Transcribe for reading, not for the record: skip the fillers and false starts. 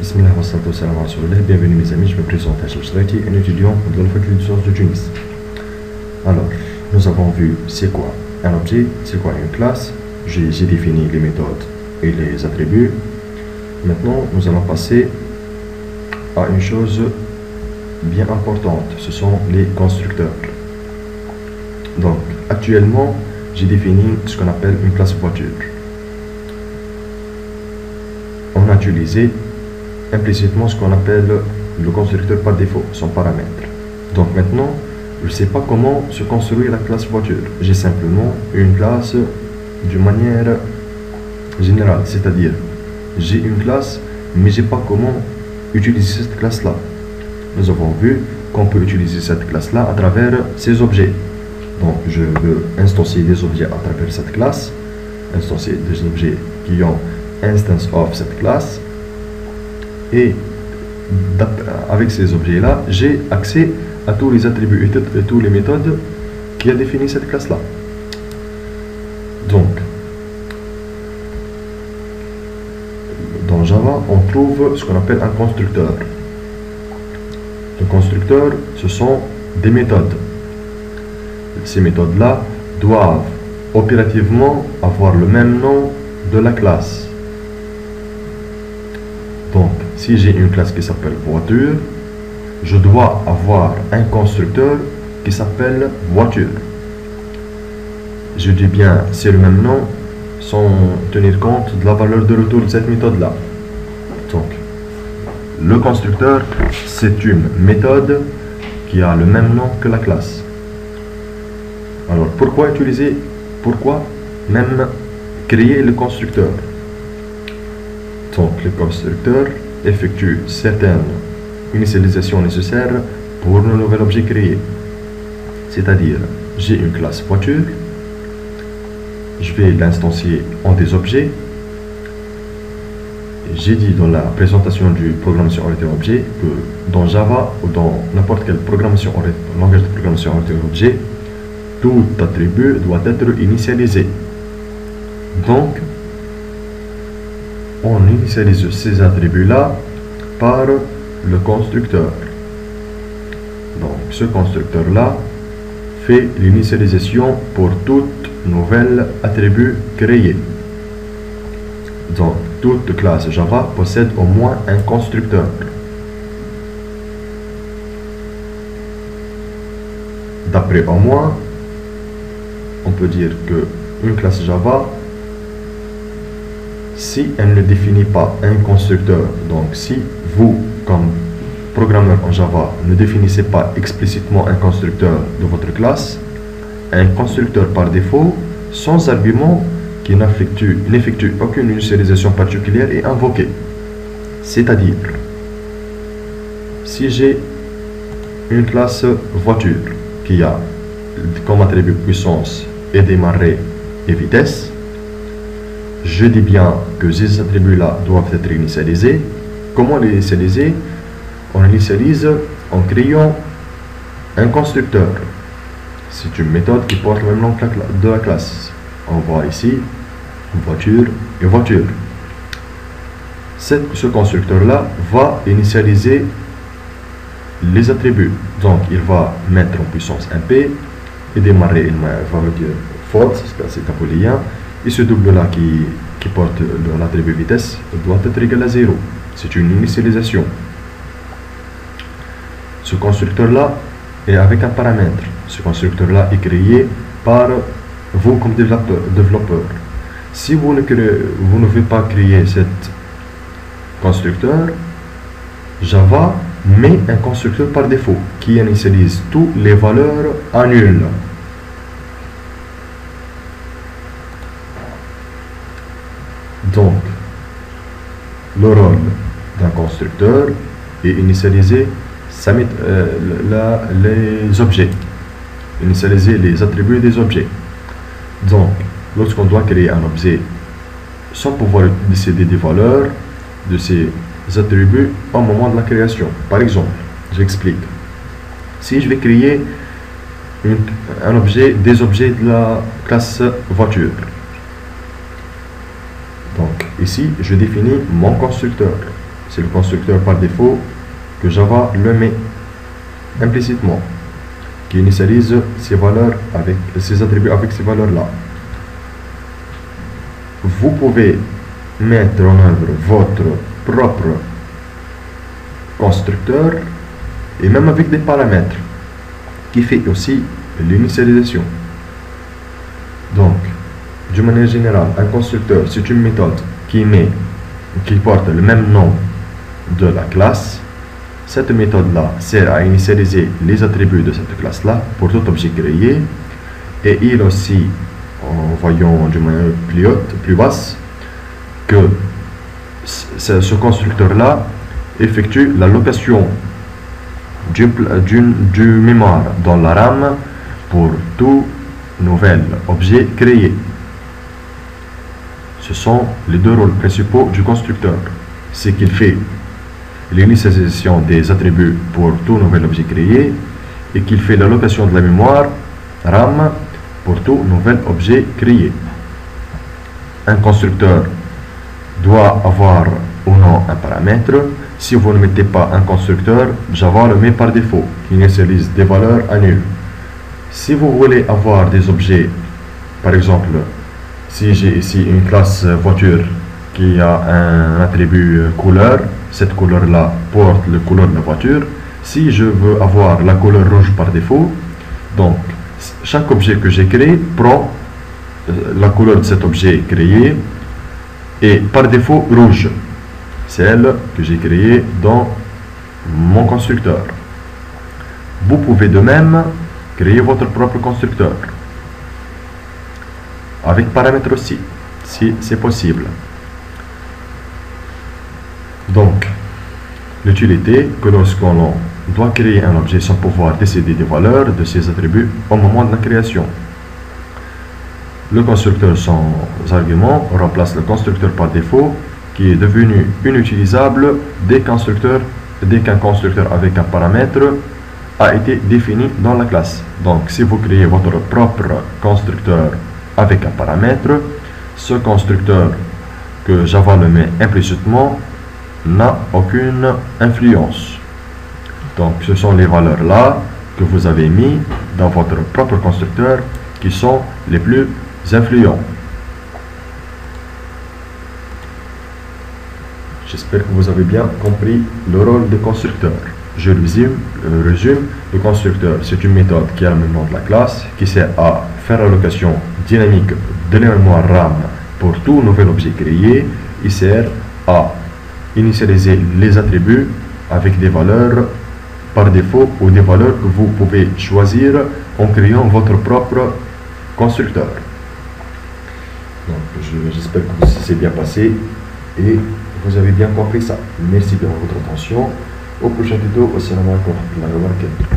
Bismillah wa salatu wa salam wa rasulillah. Bienvenue mes amis, je me présente Hachim Sraiti, un étudiant de la faculté de sciences de Tunis. Alors, nous avons vu c'est quoi un objet, c'est quoi une classe. J'ai défini les méthodes et les attributs. Maintenant, nous allons passer à une chose bien importante, ce sont les constructeurs. Donc, actuellement, j'ai défini ce qu'on appelle une classe voiture. On a utilisé implicitement ce qu'on appelle le constructeur par défaut, son paramètre. Donc maintenant, je ne sais pas comment se construire la classe voiture. J'ai simplement une classe d'une manière générale, c'est-à-dire j'ai une classe, mais je ne sais pas comment utiliser cette classe-là. Nous avons vu qu'on peut utiliser cette classe-là à travers ces objets. Donc je veux instancier des objets à travers cette classe, instancier des objets qui ont instance of cette classe, et avec ces objets-là, j'ai accès à tous les attributs et toutes les méthodes qui a défini cette classe-là. Donc, dans Java, on trouve ce qu'on appelle un constructeur. Un constructeur, ce sont des méthodes. Ces méthodes-là doivent opérativement avoir le même nom de la classe. Donc, si j'ai une classe qui s'appelle voiture, je dois avoir un constructeur qui s'appelle voiture. Je dis bien, c'est le même nom, sans tenir compte de la valeur de retour de cette méthode-là. Donc, le constructeur, c'est une méthode qui a le même nom que la classe. Alors, pourquoi même créer le constructeur? Donc, le constructeur effectue certaines initialisations nécessaires pour le nouvel objet créé. C'est-à-dire, j'ai une classe voiture, je vais l'instancier en des objets. J'ai dit dans la présentation du programmation orientée objet que dans Java ou dans n'importe quel langage de programmation orientée objet, tout attribut doit être initialisé. Donc, on initialise ces attributs-là par le constructeur. Donc, ce constructeur-là fait l'initialisation pour tout nouvel attribut créé. Donc, toute classe Java possède au moins un constructeur. D'après au moins, on peut dire que une classe Java, si elle ne définit pas un constructeur, donc si vous, comme programmeur en Java, ne définissez pas explicitement un constructeur de votre classe, un constructeur par défaut, sans argument qui n'effectue aucune initialisation particulière est invoqué. C'est-à-dire, si j'ai une classe voiture qui a comme attribut puissance et démarrer et vitesse, je dis bien que ces attributs-là doivent être initialisés. Comment les initialiser? On initialise en créant un constructeur. C'est une méthode qui porte le même nom de la classe. On voit ici voiture et voiture. Ce constructeur-là va initialiser les attributs. Donc, il va mettre en puissance un P et démarrer, il va me dire false, c'est un booléen. Et ce double-là qui porte l'attribut vitesse doit être égal à 0. C'est une initialisation. Ce constructeur-là est avec un paramètre. Ce constructeur-là est créé par vous comme développeur. Si vous ne voulez pas créer cet constructeur, Java met un constructeur par défaut qui initialise toutes les valeurs à nul. Donc, le rôle d'un constructeur est initialiser les objets, initialiser les attributs des objets. Donc, lorsqu'on doit créer un objet sans pouvoir décider des valeurs de ces attributs au moment de la création. Par exemple, j'explique. Si je vais créer des objets de la classe voiture, donc ici je définis mon constructeur. c'est le constructeur par défaut que Java le met implicitement, qui initialise ces valeurs avec ces attributs avec ces valeurs-là. Vous pouvez mettre en œuvre votre propre constructeur et même avec des paramètres qui fait aussi l'initialisation. Donc, d'une manière générale, un constructeur, c'est une méthode qui porte le même nom de la classe. Cette méthode-là sert à initialiser les attributs de cette classe-là pour tout objet créé. Et il aussi, en voyant d'une manière plus haute, plus basse, que ce constructeur-là effectue l'allocation du mémoire dans la RAM pour tout nouvel objet créé. Ce sont les deux rôles principaux du constructeur. C'est qu'il fait l'initialisation des attributs pour tout nouvel objet créé et qu'il fait l'allocation de la mémoire RAM pour tout nouvel objet créé. Un constructeur doit avoir ou non un paramètre. Si vous ne mettez pas un constructeur, Java le met par défaut, qui initialise des valeurs à nul. Si vous voulez avoir des objets, par exemple, si j'ai ici une classe voiture qui a un attribut couleur, cette couleur-là porte le couleur de la voiture. Si je veux avoir la couleur rouge par défaut, donc chaque objet que j'ai créé prend la couleur de cet objet créé et par défaut rouge, celle que j'ai créée dans mon constructeur. Vous pouvez de même créer votre propre constructeur avec paramètres aussi, si c'est possible. Donc, l'utilité que lorsqu'on doit créer un objet sans pouvoir décider des valeurs de ses attributs au moment de la création. Le constructeur sans argument remplace le constructeur par défaut qui est devenu inutilisable dès qu'un constructeur avec un paramètre a été défini dans la classe. Donc, si vous créez votre propre constructeur avec un paramètre, ce constructeur que Java le met implicitement n'a aucune influence. Donc, ce sont les valeurs là que vous avez mis dans votre propre constructeur qui sont les plus influents. J'espère que vous avez bien compris le rôle du constructeur. Je résume. Le constructeur, c'est une méthode qui a le même nom de la classe, qui sert à faire l'allocation dynamique de la mémoire RAM pour tout nouvel objet créé. Il sert à initialiser les attributs avec des valeurs par défaut ou des valeurs que vous pouvez choisir en créant votre propre constructeur. Donc, j'espère que ça s'est bien passé et vous avez bien compris ça. Merci de votre attention. Au prochain tuto. Assalamu alaikum wa rahmatullahi wa barakatuh.